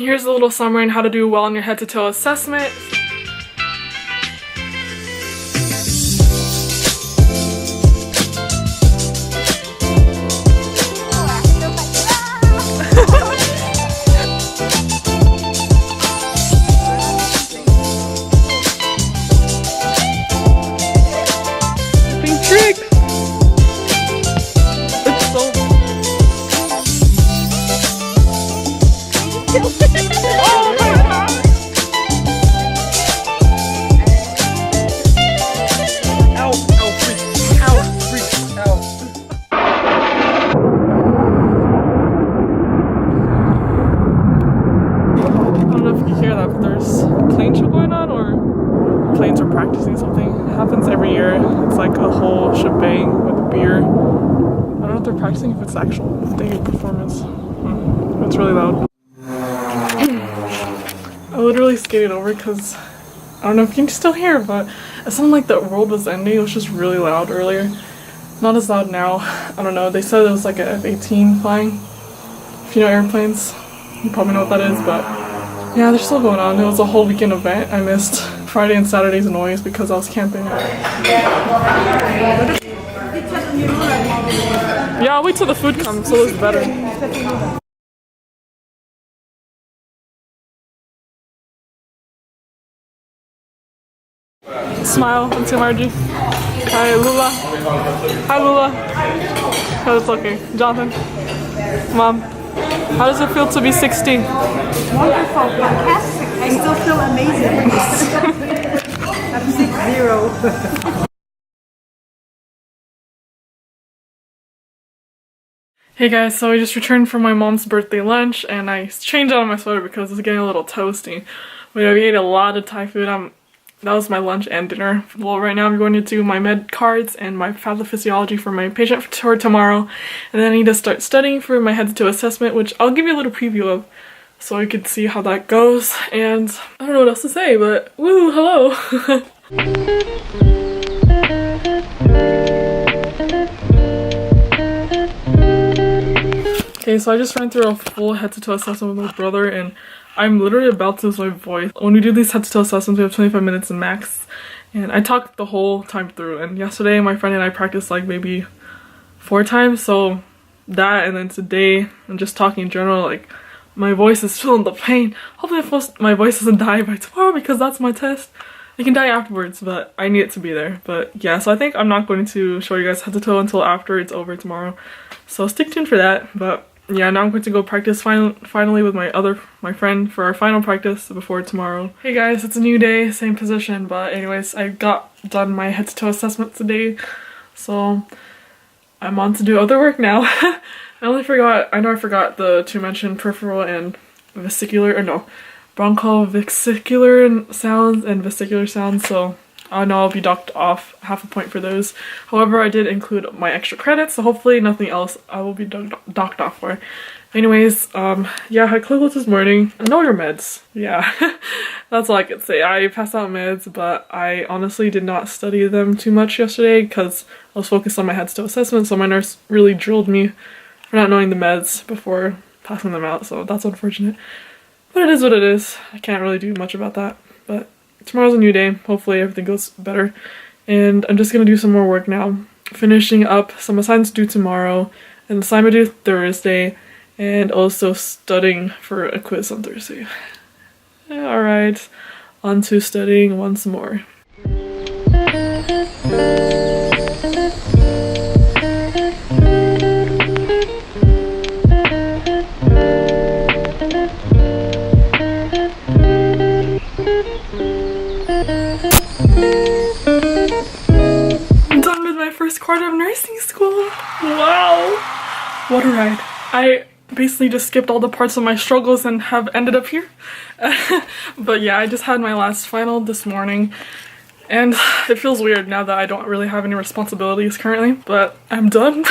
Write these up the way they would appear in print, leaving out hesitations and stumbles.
Here's a little summary on how to do well on your head to toe assessment. Practicing something. It happens every year. It's like a whole shebang with beer. I don't know if they're practicing, if it's actual day performance. It's really loud. I literally skated over because I don't know if you can still hear, but it sounded like the world was ending. It was just really loud earlier. Not as loud now. I don't know. They said it was like a F-18 flying. If you know airplanes, you probably know what that is, but yeah, they're still going on. It was a whole weekend event. I missed Friday and Saturday's noise because I was camping. Yeah, I'll wait till the food comes, so it's better. Smile until Margie. Hi, Lula. Hi, Lula. Oh, it's okay. Jonathan. Mom. How does it feel to be 60? Wonderful, fantastic. I still feel amazing. I'm 60. Hey guys, so I just returned from my mom's birthday lunch and I changed out of my sweater because it's getting a little toasty. But yeah, we ate a lot of Thai food. That was my lunch and dinner. Well, right now I'm going to do my med cards and my pathophysiology for my patient for tomorrow. And then I need to start studying for my head to toe assessment, which I'll give you a little preview of so you can see how that goes. And I don't know what else to say, but woo, hello! Okay, so I just ran through a full head to toe assessment with my brother and I'm literally about to lose my voice. When we do these head to toe assessments, we have 25 minutes max. And I talked the whole time through. And yesterday, my friend and I practiced like maybe 4 times. So that, and then today, and just talking in general, like my voice is feeling the pain. Hopefully my voice doesn't die by tomorrow because that's my test. It can die afterwards, but I need it to be there. But yeah, so I think I'm not going to show you guys head to toe until after it's over tomorrow. So stick tuned for that. But yeah, now I'm going to go practice finally with my friend for our final practice before tomorrow. Hey guys, it's a new day, same position, but anyways, I got done my head to toe assessment today, so I'm on to do other work now. I know I forgot to mention peripheral and vesicular, or no, broncho-vesicular sounds and vesicular sounds, so I know I'll be docked off half a point for those. However, I did include my extra credits, so hopefully nothing else I will be docked off for. Anyways, yeah, I had clinicals this morning. Know your meds. Yeah, that's all I could say. I passed out meds, but I honestly did not study them too much yesterday because I was focused on my head to toe assessment, so my nurse really drilled me for not knowing the meds before passing them out, so that's unfortunate. But it is what it is. I can't really do much about that, but tomorrow's a new day. Hopefully everything goes better. And I'm just gonna do some more work now. Finishing up some assignments due tomorrow, an assignment due Thursday, and also studying for a quiz on Thursday. Alright, on to studying once more. Quarter of nursing school. Wow, what a ride. I basically just skipped all the parts of my struggles and have ended up here. But yeah, I just had my last final this morning and it feels weird now that I don't really have any responsibilities currently, but I'm done.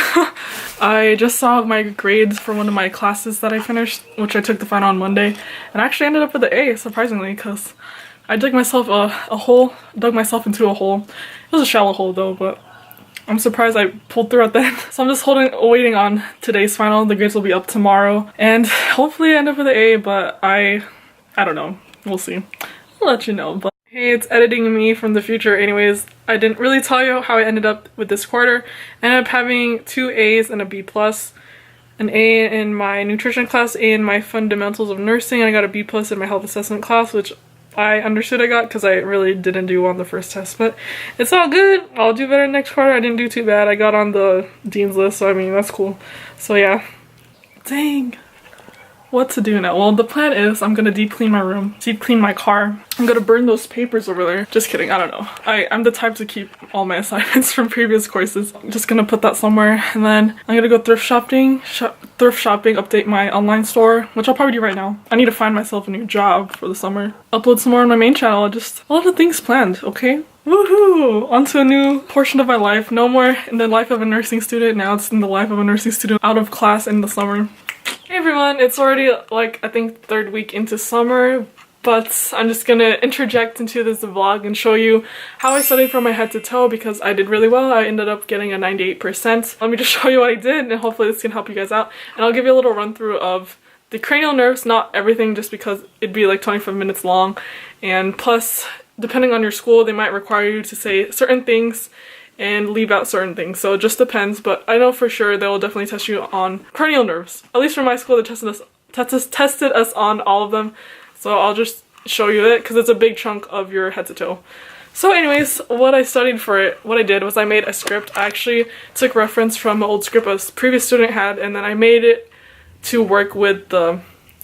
I just saw my grades for one of my classes that I finished, which I took the final on Monday, and I actually ended up with an A, surprisingly, because I dug myself into a hole. It was a shallow hole though, but I'm surprised I pulled through at the end. So I'm just waiting on today's final. The grades will be up tomorrow, and hopefully I end up with an A, but I don't know. We'll see. I'll let you know. But hey, it's editing me from the future. Anyways, I didn't really tell you how I ended up with this quarter. I ended up having 2 A's and a B+, an A in my nutrition class, A in my fundamentals of nursing, and I got a B+ in my health assessment class, which I understood I got because I really didn't do well on the first test, but it's all good. I'll do better next quarter. I didn't do too bad. I got on the dean's list, so I mean, that's cool. So yeah. Dang. What to do now? Well, the plan is I'm gonna deep clean my room, deep clean my car. I'm gonna burn those papers over there. Just kidding, I don't know. I'm the type to keep all my assignments from previous courses. I'm just gonna put that somewhere, and then I'm gonna go thrift shopping, update my online store, which I'll probably do right now. I need to find myself a new job for the summer. Upload some more on my main channel, just a lot of things planned, okay? Woohoo! Onto a new portion of my life. No more in the life of a nursing student, now it's in the life of a nursing student out of class in the summer. Hey everyone, it's already like I think 3rd week into summer, but I'm just gonna interject into this vlog and show you how I studied from my head to toe because I did really well. I ended up getting a 98%. Let me just show you what I did, and hopefully this can help you guys out. And I'll give you a little run through of the cranial nerves, not everything just because it'd be like 25 minutes long, and plus depending on your school they might require you to say certain things and leave out certain things, so it just depends. But I know for sure they'll definitely test you on cranial nerves. At least for my school, they tested us on all of them, so I'll just show you it because it's a big chunk of your head to toe. So anyways, what I studied for it, what I did was I made a script. I actually took reference from an old script a previous student had, and then I made it to work with the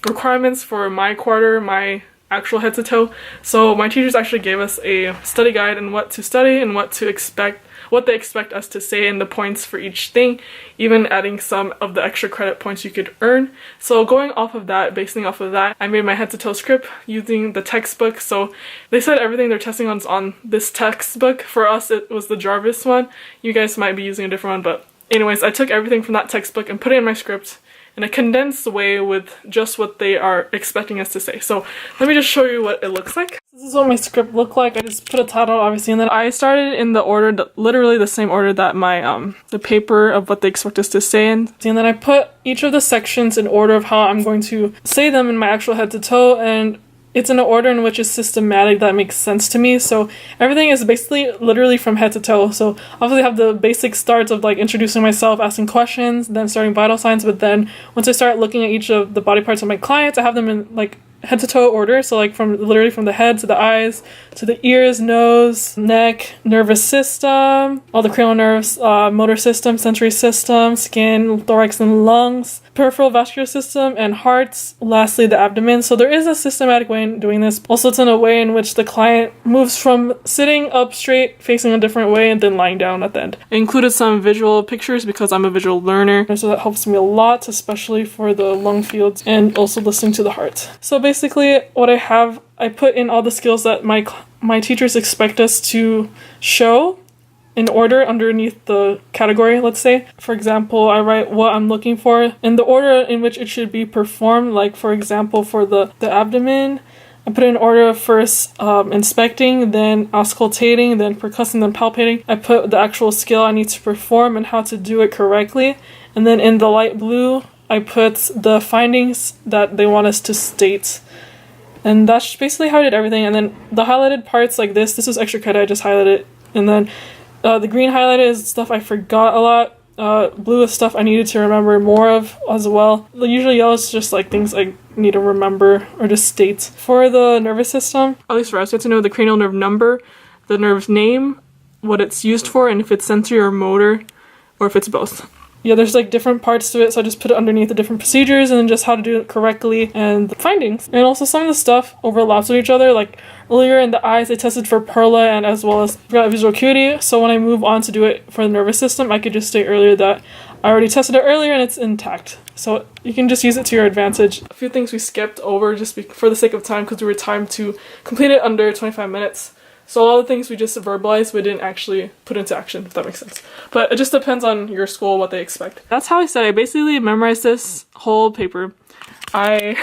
requirements for my quarter, my actual head to toe. So my teachers actually gave us a study guide and what to study and what to expect, what they expect us to say, and the points for each thing, even adding some of the extra credit points you could earn. So going off of that, basing off of that, I made my head to toe script using the textbook. So they said everything they're testing on is on this textbook. For us, it was the Jarvis one. You guys might be using a different one, but anyways, I took everything from that textbook and put it in my script in a condensed way with just what they are expecting us to say. So let me just show you what it looks like. This is what my script looked like. I just put a title, obviously, and then I started in the order, literally the same order that my the paper of what they expect us to say in. And then I put each of the sections in order of how I'm going to say them in my actual head to toe, and it's in an order in which is systematic that makes sense to me. So everything is basically literally from head to toe. So obviously I have the basic starts of like introducing myself, asking questions, then starting vital signs, but then once I start looking at each of the body parts of my clients, I have them in like head to toe order. So like literally from the head to the eyes to the ears, nose, neck, nervous system, all the cranial nerves, motor system, sensory system, skin, thorax and lungs, peripheral vascular system, and hearts. Lastly, the abdomen. So there is a systematic way in doing this. Also, it's in a way in which the client moves from sitting up straight, facing a different way, and then lying down at the end. I included some visual pictures because I'm a visual learner, so that helps me a lot, especially for the lung fields and also listening to the heart. So basically, what I put in all the skills that my teachers expect us to show in order underneath the category, let's say. For example, I write what I'm looking for in the order in which it should be performed. Like for example, for the abdomen, I put in order of first inspecting, then auscultating, then percussing, then palpating. I put the actual skill I need to perform and how to do it correctly. And then in the light blue, I put the findings that they want us to state. And that's basically how I did everything. And then the highlighted parts like this was extra credit, I just highlighted it. And then the green highlighted is stuff I forgot a lot. Blue is stuff I needed to remember more of as well. Usually yellow is just like things I need to remember or just state. For the nervous system, at least for us, you have to know the cranial nerve number, the nerve's name, what it's used for, and if it's sensory or motor, or if it's both. Yeah, there's like different parts to it, so I just put it underneath the different procedures and then just how to do it correctly and the findings. And also some of the stuff overlaps with each other, like earlier in the eyes, I tested for Perla and as well as visual acuity, so when I move on to do it for the nervous system, I could just say earlier that I already tested it earlier and it's intact. So you can just use it to your advantage. A few things we skipped over just for the sake of time because we were timed to complete it under 25 minutes. So a lot of things we just verbalized, we didn't actually put into action, if that makes sense. But it just depends on your school, what they expect. That's how I said I basically memorized this whole paper. I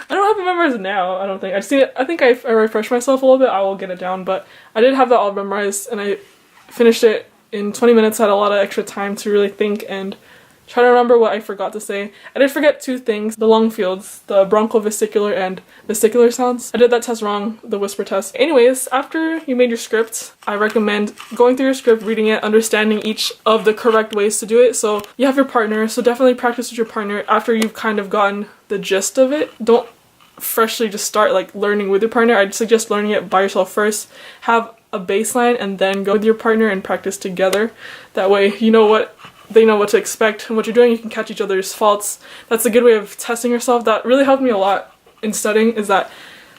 don't have it memorized now, I don't think. I think I refreshed myself a little bit, I will get it down, but I did have that all memorized and I finished it in 20 minutes I had a lot of extra time to really think and try to remember what I forgot to say. I did forget 2 things, the lung fields, the bronchovesicular and vesicular sounds. I did that test wrong, the whisper test. Anyways, after you made your script, I recommend going through your script, reading it, understanding each of the correct ways to do it. So you have your partner, so definitely practice with your partner after you've kind of gotten the gist of it. Don't freshly just start like learning with your partner. I'd suggest learning it by yourself first. Have a baseline and then go with your partner and practice together. That way you know what they know what to expect and what you're doing. You can catch each other's faults. That's a good way of testing yourself. That really helped me a lot in studying, is that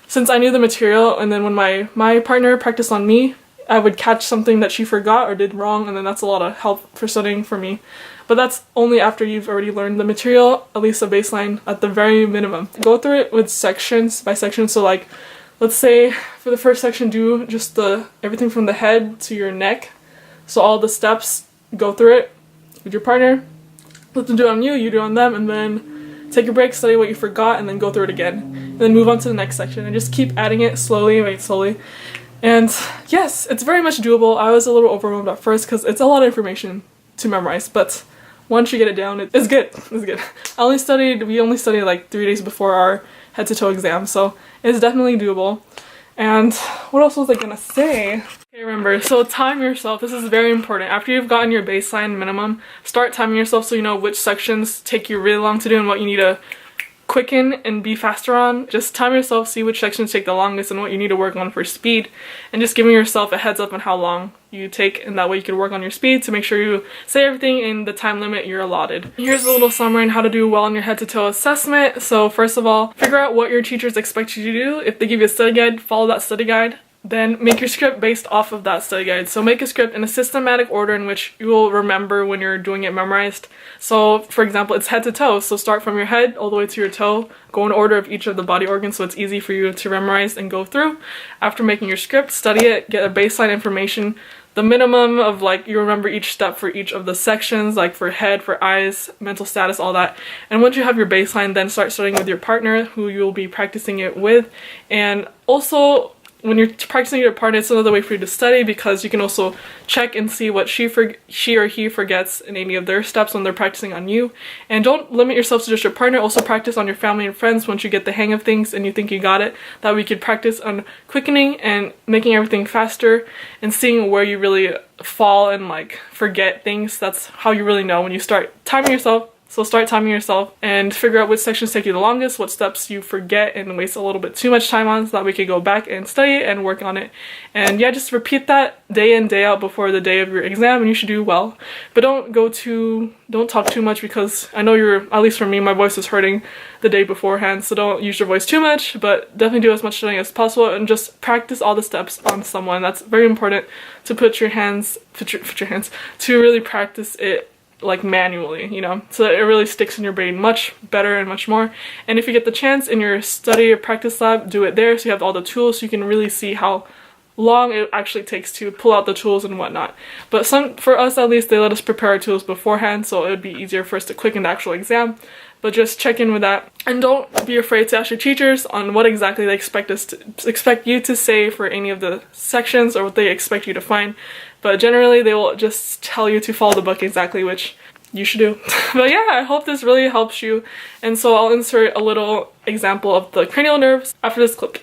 since I knew the material, and then when my partner practiced on me, I would catch something that she forgot or did wrong, and then that's a lot of help for studying for me. But that's only after you've already learned the material, at least a baseline at the very minimum. Go through it with sections by section. So like, let's say for the first section, do just everything from the head to your neck. So all the steps, go through it with your partner, let them do it on you, you do it on them, and then take a break, study what you forgot, and then go through it again. And then move on to the next section, and just keep adding it slowly, right, slowly. And yes, it's very much doable. I was a little overwhelmed at first because it's a lot of information to memorize, but once you get it down, it's good. It's good. We only studied like 3 days before our head-to-toe exam, so it's definitely doable. And what else was I gonna say? Okay, remember, so time yourself. This is very important. After you've gotten your baseline minimum, start timing yourself so you know which sections take you really long to do and what you need to quicken and be faster on. Just time yourself, see which sections take the longest and what you need to work on for speed, and just giving yourself a heads up on how long you take, and that way you can work on your speed to make sure you say everything in the time limit you're allotted. Here's a little summary on how to do well on your head-to-toe assessment. So first of all, figure out what your teachers expect you to do. If they give you a study guide, follow that study guide. Then make your script based off of that study guide. So make a script in a systematic order in which you will remember when you're doing it memorized. So for example, it's head to toe. So start from your head all the way to your toe. Go in order of each of the body organs so it's easy for you to memorize and go through. After making your script, study it, get a baseline information. The minimum of like, you remember each step for each of the sections, like for head, for eyes, mental status, all that. And once you have your baseline, then start studying with your partner who you'll be practicing it with. And also, when you're practicing your partner, it's another way for you to study because you can also check and see what she or he forgets in any of their steps when they're practicing on you. And don't limit yourself to just your partner. Also practice on your family and friends once you get the hang of things and you think you got it. That we could practice on quickening and making everything faster and seeing where you really fall and like forget things. That's how you really know when you start timing yourself. So start timing yourself and figure out which sections take you the longest, what steps you forget and waste a little bit too much time on, so that we could go back and study and work on it. And yeah, just repeat that day in, day out before the day of your exam and you should do well. But don't talk too much because I know at least for me, my voice is hurting the day beforehand, so don't use your voice too much, but definitely do as much studying as possible and just practice all the steps on someone. That's very important to put your hands to really practice it like manually, you know, so that it really sticks in your brain much better and much more. And if you get the chance in your study or practice lab, do it there so you have all the tools so you can really see how long it actually takes to pull out the tools and whatnot. But for us at least, they let us prepare our tools beforehand, so it would be easier for us to quicken the actual exam. But just check in with that, and don't be afraid to ask your teachers on what exactly they expect you to say for any of the sections or what they expect you to find. But generally, they will just tell you to follow the book exactly, which you should do. But yeah, I hope this really helps you. And so I'll insert a little example of the cranial nerves after this clip.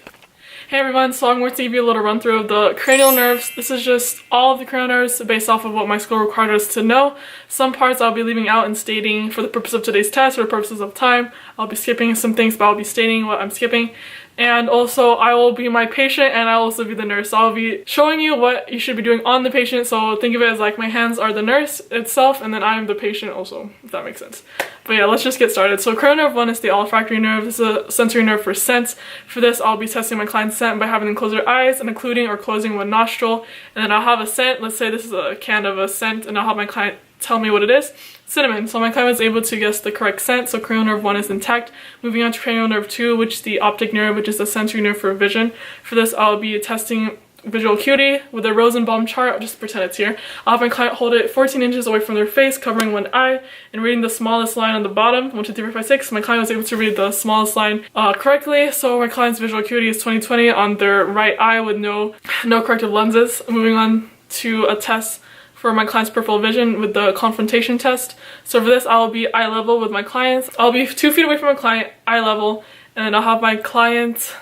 Hey everyone, so I'm going to give you a little run through of the cranial nerves. This is just all of the cranial nerves based off of what my school required us to know. Some parts I'll be leaving out and stating for the purpose of today's test or purposes of time. I'll be skipping some things, but I'll be stating what I'm skipping. And also, I will be my patient and I'll also be the nurse. So I'll be showing you what you should be doing on the patient. So think of it as like my hands are the nurse itself and then I'm the patient also, if that makes sense. But yeah, let's just get started. So cranial nerve 1 is the olfactory nerve. This is a sensory nerve for scent. For this, I'll be testing my client's scent by having them close their eyes and including or closing one nostril. And then I'll have a scent. Let's say this is a can of a scent and I'll have my client tell me what it is. Cinnamon. So my client was able to guess the correct scent, so cranial nerve 1 is intact. Moving on to cranial nerve 2, which is the optic nerve, which is the sensory nerve for vision. For this, I'll be testing visual acuity with a Rosenbaum chart. I'll just pretend it's here. I'll have my client hold it 14 inches away from their face, covering one eye, and reading the smallest line on the bottom, 1, 2, 3, 4, 5, 6. My client was able to read the smallest line correctly, so my client's visual acuity is 20/20 on their right eye with no corrective lenses. Moving on to a test for my client's peripheral vision with the confrontation test. So for this, I'll be eye level with my clients. I'll be 2 feet away from my client, eye level, and then I'll have my client,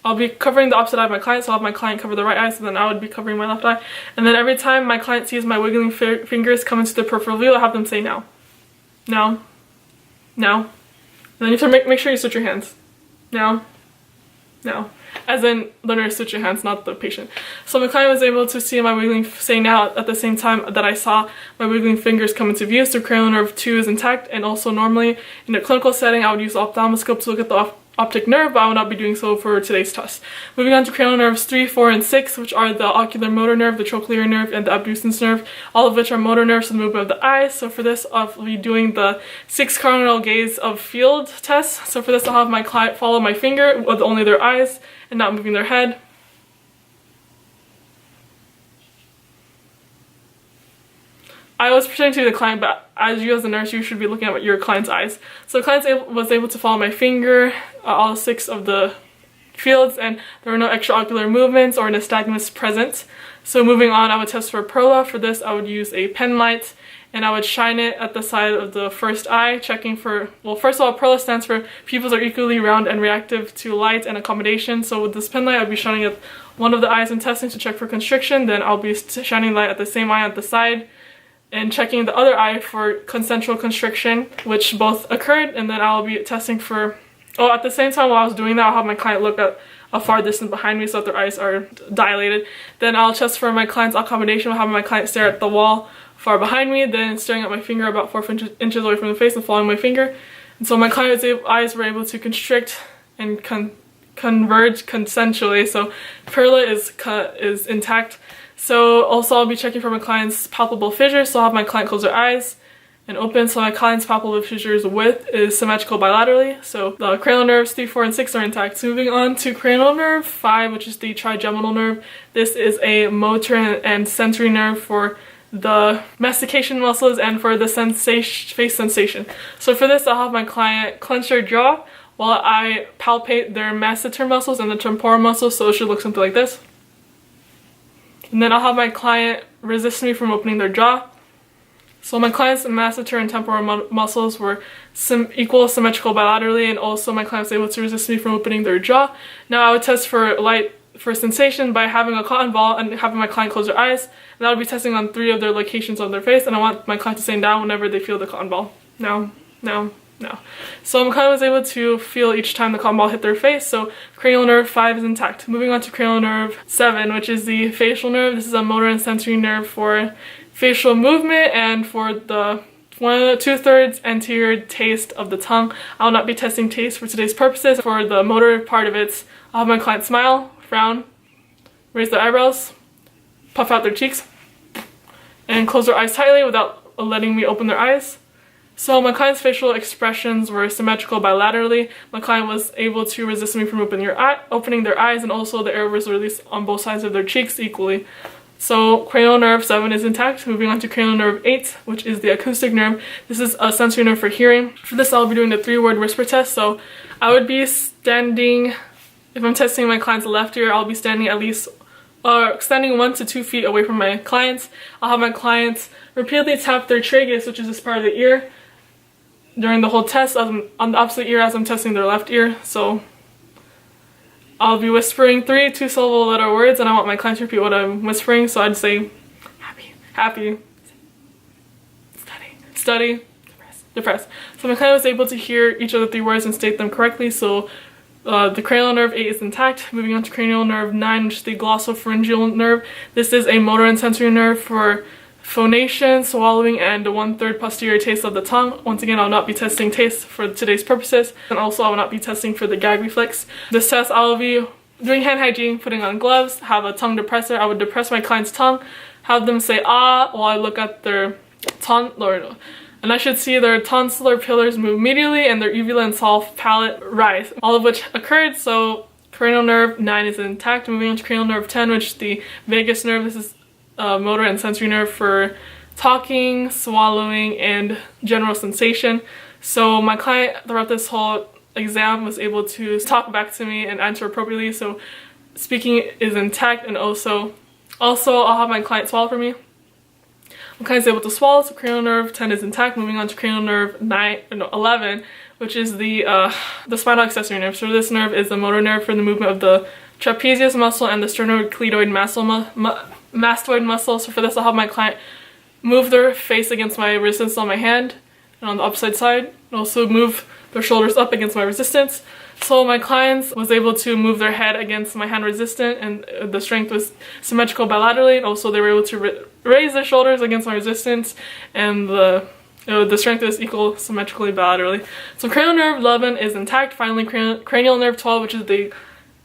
I'll be covering the opposite eye of my client, so I'll have my client cover the right eye, so then I would be covering my left eye. And then every time my client sees my wiggling fingers come into the peripheral view, I have them say now. Now. Now. And then you have to make sure you switch your hands. Now. Now. As in, the nurse switch your hands, not the patient. So my client was able to see my wiggling, say now, at the same time that I saw my wiggling fingers come into view. So cranial nerve 2 is intact, and also normally in a clinical setting, I would use the ophthalmoscope to look at the optic nerve, but I will not be doing so for today's test. Moving on to cranial nerves 3, 4, and 6, which are the ocular motor nerve, the trochlear nerve, and the abducens nerve, all of which are motor nerves for the movement of the eyes. So for this, I'll be doing the 6 cardinal gaze of field test. So for this, I'll have my client follow my finger with only their eyes and not moving their head. I was pretending to be the client, but as you as a nurse, you should be looking at your client's eyes. So the client was able to follow my finger, all 6 of the fields, and there were no extraocular movements or nystagmus present. So moving on, I would test for perla. For this, I would use a pen light, and I would shine it at the side of the first eye, checking for, well, first of all, perla stands for pupils are equally round and reactive to light and accommodation. So with this pen light, I'd be shining at one of the eyes and testing to check for constriction. Then I'll be shining light at the same eye at the side, and checking the other eye for concentric constriction, which both occurred. And then I'll be testing for, oh, at the same time while I was doing that, I'll have my client look at a far distance behind me so that their eyes are dilated. Then I'll test for my client's accommodation, having my client stare at the wall far behind me, then staring at my finger about 4 inches away from the face and following my finger. And so my client's eyes were able to constrict and converge consensually. So perla is intact. So also I'll be checking for my client's palpable fissures, so I'll have my client close their eyes and open. So my client's palpable fissures width is symmetrical bilaterally. So the cranial nerves 3, 4, and 6 are intact. So moving on to cranial nerve 5, which is the trigeminal nerve. This is a motor and sensory nerve for the mastication muscles and for the face sensation. So for this, I'll have my client clench their jaw while I palpate their masseter muscles and the temporal muscles, so it should look something like this. And then I'll have my client resist me from opening their jaw. So my client's masseter and temporal muscles were equal, symmetrical bilaterally, and also my client was able to resist me from opening their jaw. Now I would test for light for sensation by having a cotton ball and having my client close their eyes. And I would be testing on 3 of their locations on their face, and I want my client to say down whenever they feel the cotton ball. Now, now, now. So my client was able to feel each time the cotton ball hit their face, so cranial nerve 5 is intact. Moving on to cranial nerve 7, which is the facial nerve. This is a motor and sensory nerve for facial movement and for the 2/3 anterior taste of the tongue. I will not be testing taste for today's purposes. For the motor part of it, I'll have my client smile, frown, raise their eyebrows, puff out their cheeks, and close their eyes tightly without letting me open their eyes. So my client's facial expressions were symmetrical bilaterally. My client was able to resist me from opening their eyes, and also the air was released on both sides of their cheeks equally. So cranial nerve 7 is intact. Moving on to cranial nerve 8, which is the acoustic nerve. This is a sensory nerve for hearing. For this, I'll be doing the 3-word whisper test. So I would be standing, if I'm testing my client's left ear, I'll be standing at least standing 1 to 2 feet away from my clients. I'll have my clients repeatedly tap their tragus, which is this part of the ear, during the whole test on the opposite ear as I'm testing their left ear. So I'll be whispering 3 2-syllable letter words, and I want my client to repeat what I'm whispering. So I'd say happy, happy, study, depressed. So my client was able to hear each of the 3 words and state them correctly. So the cranial nerve 8 is intact. Moving on to cranial nerve 9, which is the glossopharyngeal nerve. This is a motor and sensory nerve for phonation, swallowing, and the 1/3 posterior taste of the tongue. Once again, I'll not be testing taste for today's purposes, and also I will not be testing for the gag reflex. This test, I will be doing hand hygiene, putting on gloves, have a tongue depressor. I would depress my client's tongue, have them say ah while I look at their and I should see their tonsillar pillars move immediately and their uvula and soft palate rise, all of which occurred. So cranial nerve 9 is intact. Moving on to cranial nerve 10, which is the vagus nerve. This is motor and sensory nerve for talking, swallowing, and general sensation. So my client throughout this whole exam was able to talk back to me and answer appropriately. So speaking is intact, and also I'll have my client swallow for me. I'm kind of able to swallow, so cranial nerve 10 is intact. Moving on to cranial nerve 11, which is the spinal accessory nerve. So this nerve is the motor nerve for the movement of the trapezius muscle and the sternocleidoid mastoid muscle. So for this, I'll have my client move their face against my resistance on my hand and on the opposite side, and also move their shoulders up against my resistance. So my clients was able to move their head against my hand resistant, and the strength was symmetrical bilaterally, and also they were able to raise their shoulders against my resistance, and the strength is equal symmetrically bilaterally. So cranial nerve 11 is intact. Finally, cranial nerve 12, which is the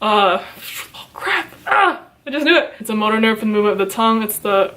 oh crap, I just knew it. It's a motor nerve for the movement of the tongue. It's the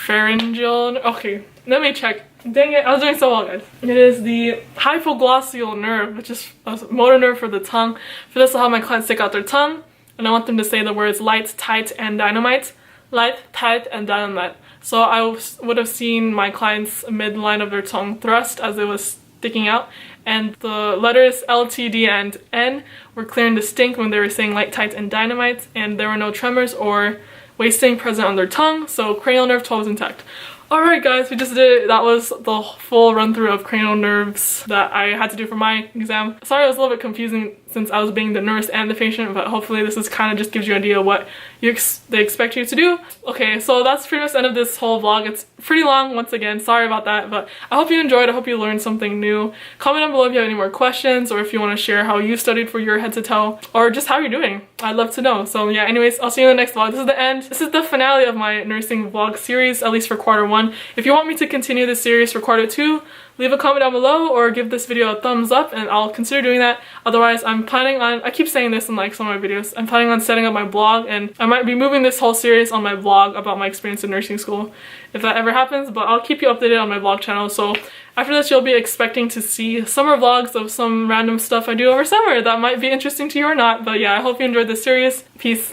pharyngeal. Okay, let me check. Dang it, I was doing so well, guys. It is the hypoglossal nerve, which is a motor nerve for the tongue. For this, I'll have my clients stick out their tongue, and I want them to say the words light, tight, and dynamite. Light, tight, and dynamite. So I would have seen my clients' midline of their tongue thrust as it was sticking out, and the letters L, T, D, and N were clear and distinct when they were saying light, tight, and dynamite, and there were no tremors or wasting present on their tongue, so cranial nerve 12 is intact. Alright guys, we just did it. That was the full run through of cranial nerves that I had to do for my exam. Sorry it was a little bit confusing since I was being the nurse and the patient, but hopefully this is kind of just gives you an idea of what they expect you to do. Okay, so that's pretty much the end of this whole vlog. It's pretty long once again, sorry about that, but I hope you enjoyed. I hope you learned something new. Comment down below if you have any more questions, or if you want to share how you studied for your head to toe, or just how you're doing. I'd love to know. So yeah, anyways, I'll see you in the next vlog. This is the end. This is the finale of my nursing vlog series, at least for quarter 1. If you want me to continue this series for quarter 2, leave a comment down below or give this video a thumbs up and I'll consider doing that. Otherwise, I'm planning on, I keep saying this in like some of my videos, I'm planning on setting up my blog, and I might be moving this whole series on my blog about my experience in nursing school if that ever happens, but I'll keep you updated on my vlog channel. So after this, you'll be expecting to see summer vlogs of some random stuff I do over summer that might be interesting to you or not. But yeah, I hope you enjoyed this series. Peace.